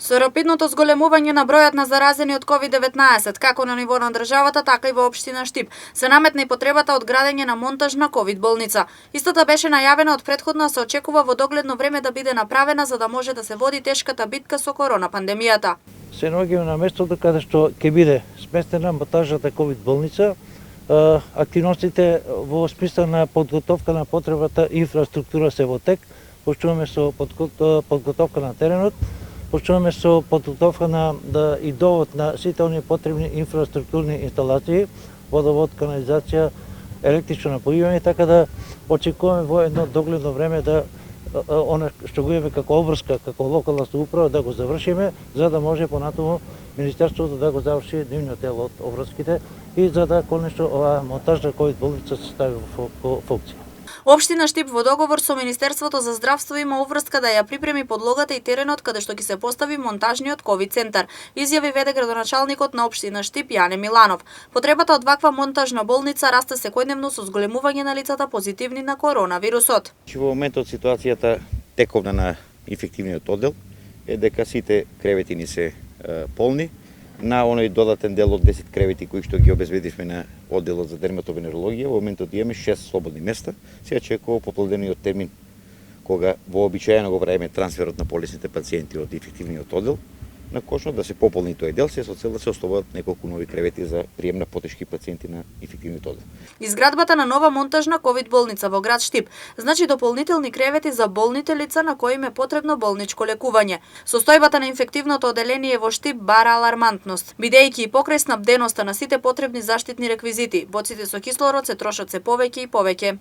Со рапидното зголемување на бројот на заразени од COVID-19, како на ниво на државата, така и во општина Штип, се наметна и потребата од градење на монтажна ковид болница. Истата беше најавена од претходно, се очекува во догледно време да биде направена за да може да се води тешката битка со корона пандемијата. Се наоѓаме на местото каде што ќе биде сместена монтажната ковид болница. Активностите во смисла на подготовка на потребата инфраструктура се во тек. Почнуваме со подготовка на теренот, почнуваме со подготовка на и довод на сите оние потребни инфраструктурни инсталации, водовод, канализација, електрично напојување, така да очекуваме во едно догледно време да она што го имаме како обврска, како локална самоуправа да го завршиме, за да може понатаму Министерството да го заврши нивниот дел од обврските и за да конечно оваа монтажна ковид болница се стави во функција. Општина Штип во договор со Министерството за здравство има уврска да ја припреми подлогата и теренот каде што ќе се постави монтажниот ковид центар, изјави веде градоначалникот на општина Штип Јане Миланов. Потребата од ваква монтажна болница расте секојдневно со зголемување на лицата позитивни на коронавирусот. Во моментот ситуацијата тековна на инфективниот оддел е дека сите кревети ни се полни. На оној додатен дел од 10 кревети кои што ги обезбедивме на одделот за дерматовенерологија, во моментот имаме 6 слободни места. Се очекува поплодениот термин кога вообичаено го правиме трансферот на полесните пациенти од инфективниот оддел, на кошно да се пополни тој дел, се со цел да се ослободат неколку нови кревети за прием на потешки пациенти на инфективниот оддел. Изградбата на нова монтажна ковид болница во град Штип значи дополнителни кревети за болните лица на кои им е потребно болничко лекување. Состојбата на инфективното оделение во Штип бара алармантност, бидејќи и покрај снабденоста на сите потребни заштитни реквизити, боците со кислород се трошат се повеќе и повеќе.